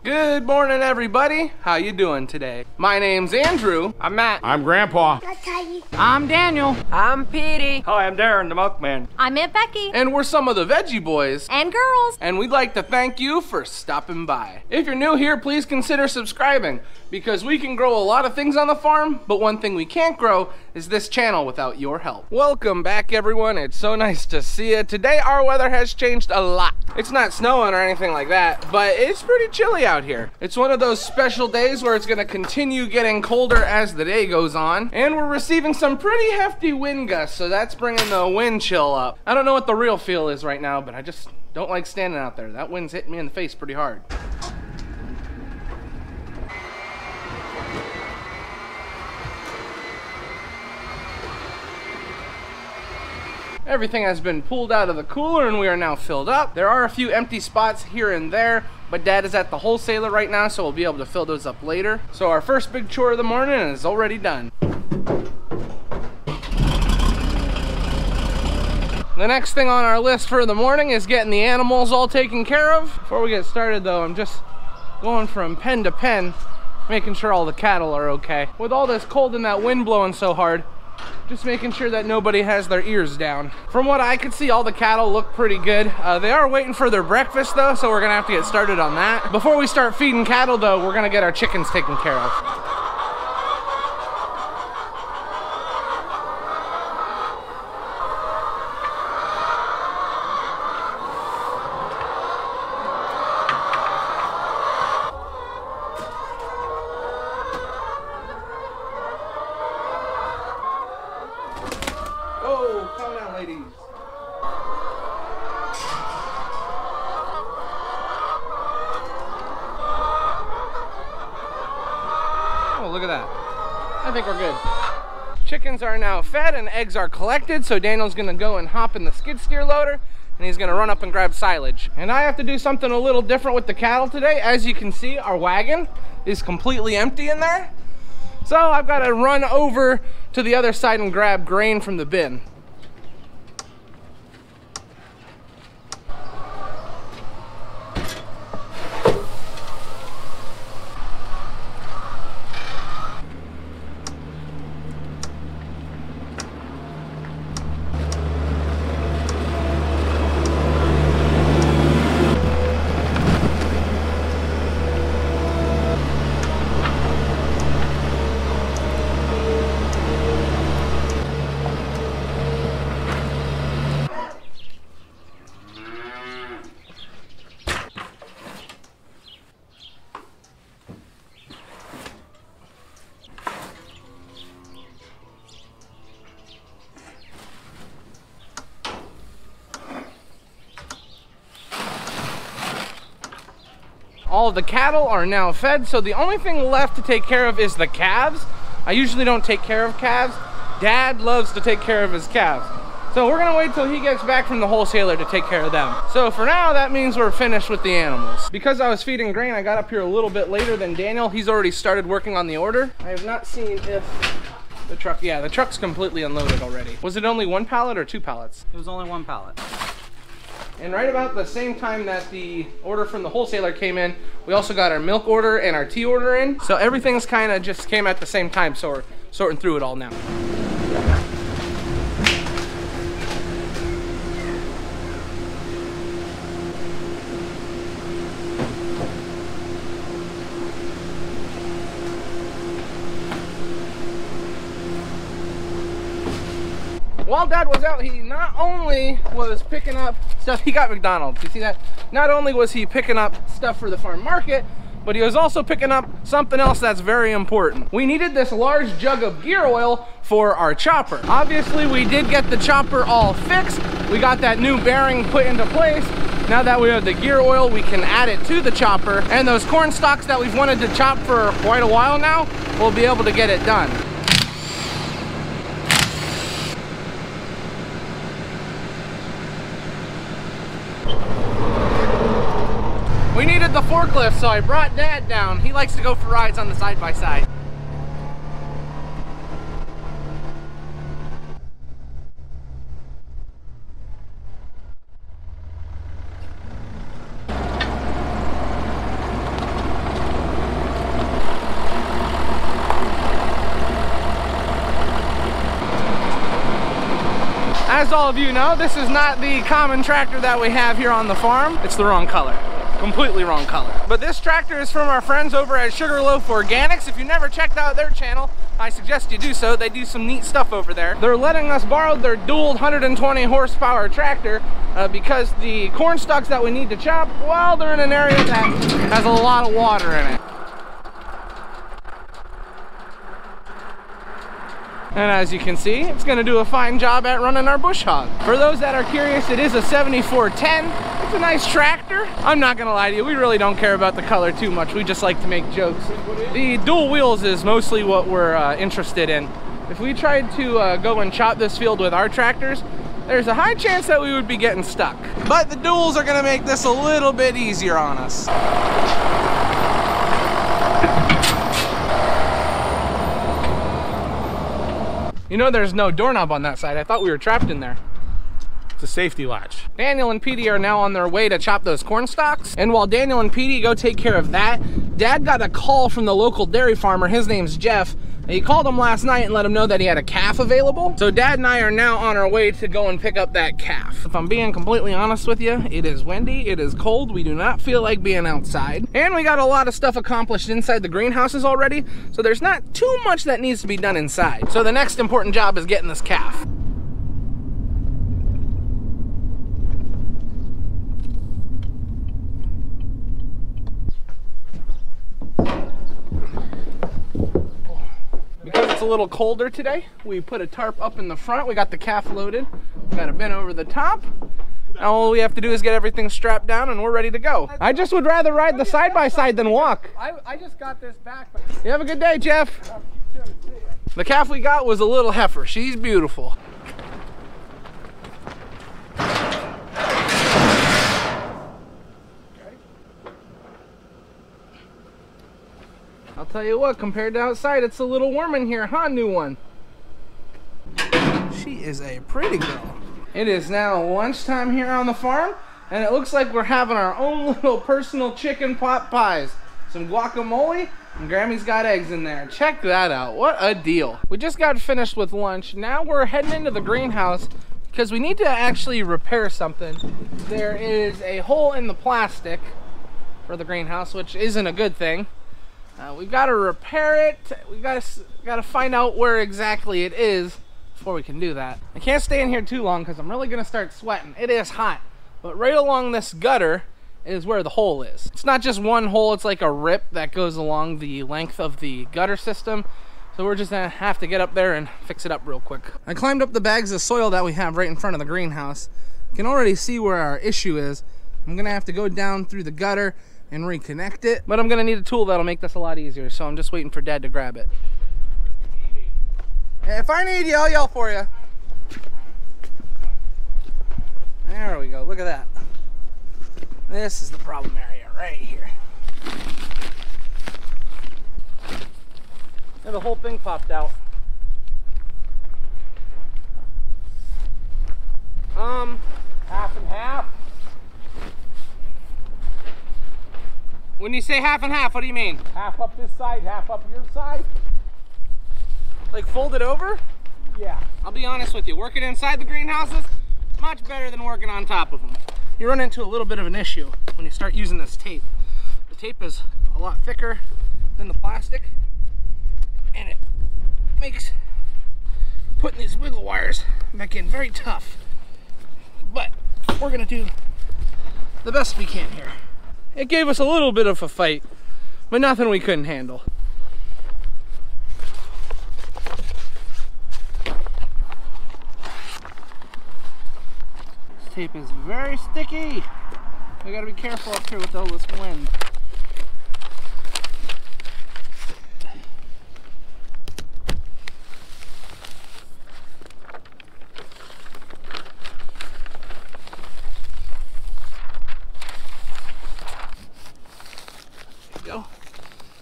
Good morning, everybody. How you doing today? My name's Andrew. I'm Matt. I'm Grandpa. I'm Daniel. I'm Petey. Hi, I'm Darren, the milkman. I'm Aunt Becky. And we're some of the Veggie boys. And girls. And we'd like to thank you for stopping by. If you're new here, please consider subscribing, because we can grow a lot of things on the farm, but one thing we can't grow is this channel without your help. Welcome back, everyone. It's so nice to see you. Today, our weather has changed a lot. It's not snowing or anything like that, but it's pretty chilly out here. It's one of those special days where it's gonna continue getting colder as the day goes on, and we're receiving some pretty hefty wind gusts, so that's bringing the wind chill up. I don't know what the real feel is right now, but I just don't like standing out there. That wind's hitting me in the face pretty hard. Everything has been pulled out of the cooler and we are now filled up. There are a few empty spots here and there, but Dad is at the wholesaler right now, so we'll be able to fill those up later. So our first big chore of the morning is already done. The next thing on our list for the morning is getting the animals all taken care of. Before we get started though, I'm just going from pen to pen, making sure all the cattle are okay. With all this cold and that wind blowing so hard, just making sure that nobody has their ears down. From what I could see, all the cattle look pretty good. They are waiting for their breakfast though, so we're gonna have to get started on that. Before we start feeding cattle though, we're gonna get our chickens taken care of. Look at that. I think we're good. Chickens are now fed and eggs are collected, so Daniel's gonna go and hop in the skid steer loader and he's gonna run up and grab silage. And I have to do something a little different with the cattle today. As you can see, our wagon is completely empty in there. So I've got to run over to the other side and grab grain from the bin. All of the cattle are now fed, so the only thing left to take care of is the calves. I usually don't take care of calves. Dad loves to take care of his calves. So we're gonna wait till he gets back from the wholesaler to take care of them. So for now, that means we're finished with the animals. Because I was feeding grain, I got up here a little bit later than Daniel. He's already started working on the order. I have not seen if the truck, yeah, the truck's completely unloaded already. Was it only one pallet or two pallets? It was only one pallet. And right about the same time that the order from the wholesaler came in, we also got our milk order and our tea order in. So everything's kind of just came at the same time, so we're sorting through it all now. While Dad was out, he not only was picking up stuff, he got McDonald's, you see that? Not only was he picking up stuff for the farm market, but he was also picking up something else that's very important. We needed this large jug of gear oil for our chopper. Obviously, we did get the chopper all fixed. We got that new bearing put into place. Now that we have the gear oil, we can add it to the chopper, and those corn stalks that we've wanted to chop for quite a while now, we'll be able to get it done. We needed the forklift, so I brought Dad down. He likes to go for rides on the side-by-side. As all of you know, this is not the common tractor that we have here on the farm. It's the wrong color. Completely wrong color. But this tractor is from our friends over at Sugarloaf Organics. If you never checked out their channel, I suggest you do so. They do some neat stuff over there. They're letting us borrow their dual 120 horsepower tractor because the corn stalks that we need to chop, well, they're in an area that has a lot of water in it. And as you can see, it's gonna do a fine job at running our bush hog. For those that are curious, it is a 7410. It's a nice tractor. I'm not gonna lie to you, we really don't care about the color too much. We just like to make jokes. The dual wheels is mostly what we're interested in. If we tried to go and chop this field with our tractors, there's a high chance that we would be getting stuck. But the duals are gonna make this a little bit easier on us. You know there's no doorknob on that side. I thought we were trapped in there. It's a safety latch. Daniel and Petey are now on their way to chop those corn stalks. And while Daniel and Petey go take care of that, Dad got a call from the local dairy farmer. His name's Jeff. And he called him last night and let him know that he had a calf available. So Dad and I are now on our way to go and pick up that calf. If I'm being completely honest with you, it is windy, it is cold, we do not feel like being outside. And we got a lot of stuff accomplished inside the greenhouses already, so there's not too much that needs to be done inside. So the next important job is getting this calf. It's a little colder today. We put a tarp up in the front. We got the calf loaded. We got a bin over the top. Now all we have to do is get everything strapped down and we're ready to go. I just would rather ride the side-by-side than walk. I just got this back. You have a good day, Jeff. The calf we got was a little heifer. She's beautiful. I'll tell you what, compared to outside, it's a little warm in here, huh, new one? She is a pretty girl. It is now lunchtime here on the farm, and it looks like we're having our own little personal chicken pot pies. Some guacamole, and Grammy's got eggs in there. Check that out, what a deal. We just got finished with lunch. Now we're heading into the greenhouse because we need to actually repair something. There is a hole in the plastic for the greenhouse, which isn't a good thing. We've got to repair it. We got to find out where exactly it is before we can do that. I can't stay in here too long because I'm really gonna start sweating. It is hot, but right along this gutter is where the hole is. It's not just one hole, it's like a rip that goes along the length of the gutter system. So we're just gonna have to get up there and fix it up real quick. I climbed up the bags of soil that we have right in front of the greenhouse. You can already see where our issue is. I'm gonna have to go down through the gutter and reconnect it, but I'm gonna need a tool that'll make this a lot easier, so I'm just waiting for Dad to grab it. If I need you, I'll yell for you. There we go, look at that. This is the problem area right here. And the whole thing popped out. Half and half. When you say half and half, what do you mean? Half up this side, half up your side. Like fold it over? Yeah. I'll be honest with you, working inside the greenhouses, much better than working on top of them. You run into a little bit of an issue when you start using this tape. The tape is a lot thicker than the plastic, and it makes putting these wiggle wires back in very tough. But we're gonna do the best we can here. It gave us a little bit of a fight, but nothing we couldn't handle. This tape is very sticky. We gotta be careful up here with all this wind.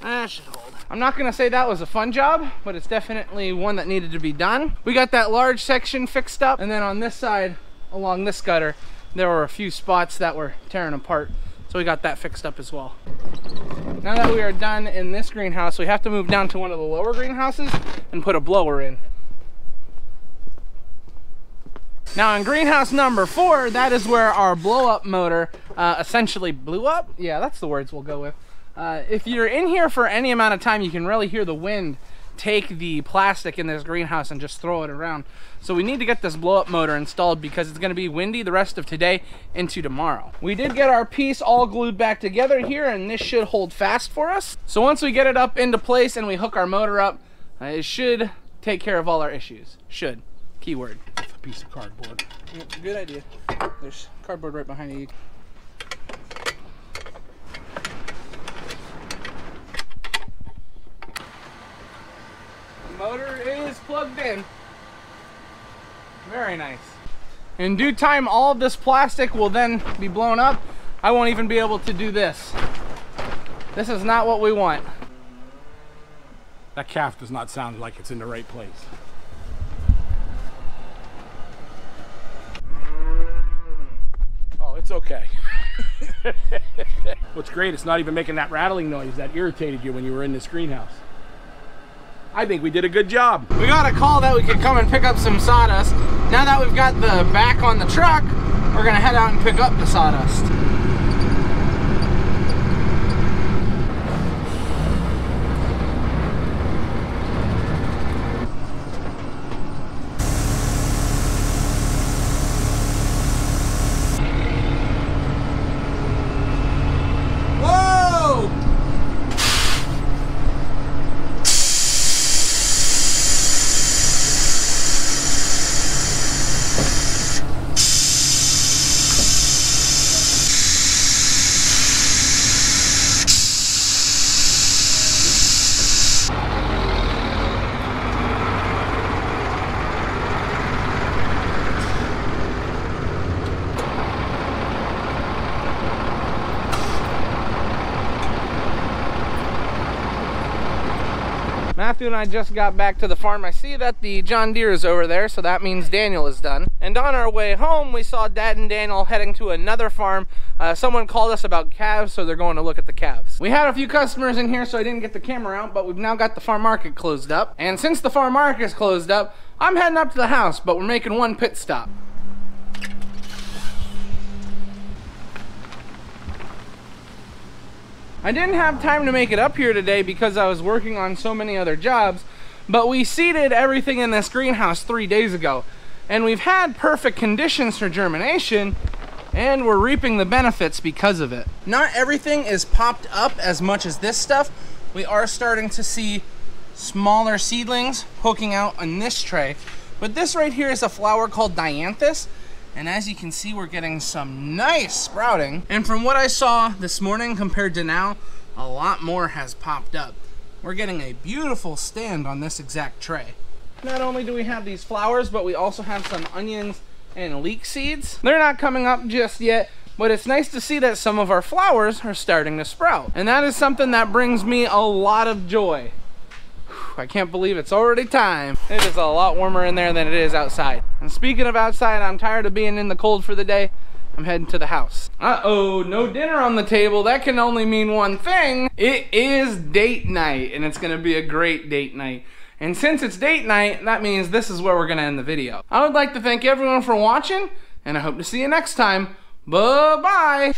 That should hold. I'm not gonna say that was a fun job, but it's definitely one that needed to be done. We got that large section fixed up, and then on this side, along this gutter, there were a few spots that were tearing apart. So we got that fixed up as well. Now that we are done in this greenhouse, we have to move down to one of the lower greenhouses and put a blower in. Now in greenhouse number 4, that is where our blow-up motor essentially blew up. Yeah, that's the words we'll go with. If you're in here for any amount of time, you can really hear the wind take the plastic in this greenhouse and just throw it around. So we need to get this blow-up motor installed because it's going to be windy the rest of today into tomorrow. We did get our piece all glued back together here, and this should hold fast for us. So once we get it up into place and we hook our motor up, it should take care of all our issues. Should. Keyword. With a piece of cardboard. Good idea. There's cardboard right behind you. Motor is plugged in. Very nice. In due time, all of this plastic will then be blown up. I won't even be able to do this. This is not what we want. That calf does not sound like it's in the right place. Oh, it's okay. What's great, it's not even making that rattling noise that irritated you when you were in this greenhouse. I think we did a good job. We got a call that we could come and pick up some sawdust. Now that we've got the back on the truck, we're gonna head out and pick up the sawdust. Matthew and I just got back to the farm. I see that the John Deere is over there, so that means Daniel is done. And on our way home, we saw Dad and Daniel heading to another farm. Someone called us about calves, so they're going to look at the calves. We had a few customers in here, so I didn't get the camera out, but we've now got the farm market closed up. And since the farm market is closed up, I'm heading up to the house, but we're making one pit stop. I didn't have time to make it up here today because I was working on so many other jobs, but we seeded everything in this greenhouse 3 days ago, and we've had perfect conditions for germination, and we're reaping the benefits because of it. Not everything is popped up as much as this stuff. We are starting to see smaller seedlings poking out on this tray, but this right here is a flower called dianthus. And as you can see, we're getting some nice sprouting. And from what I saw this morning compared to now, a lot more has popped up. We're getting a beautiful stand on this exact tray. Not only do we have these flowers, but we also have some onions and leek seeds. They're not coming up just yet, but it's nice to see that some of our flowers are starting to sprout. And that is something that brings me a lot of joy. I can't believe it's already time. It is a lot warmer in there than it is outside. And speaking of outside, I'm tired of being in the cold for the day. I'm heading to the house. Uh-oh, no dinner on the table. That can only mean one thing. It is date night, and it's gonna be a great date night. And since it's date night, that means this is where we're gonna end the video. I would like to thank everyone for watching, and I hope to see you next time. Bye-bye.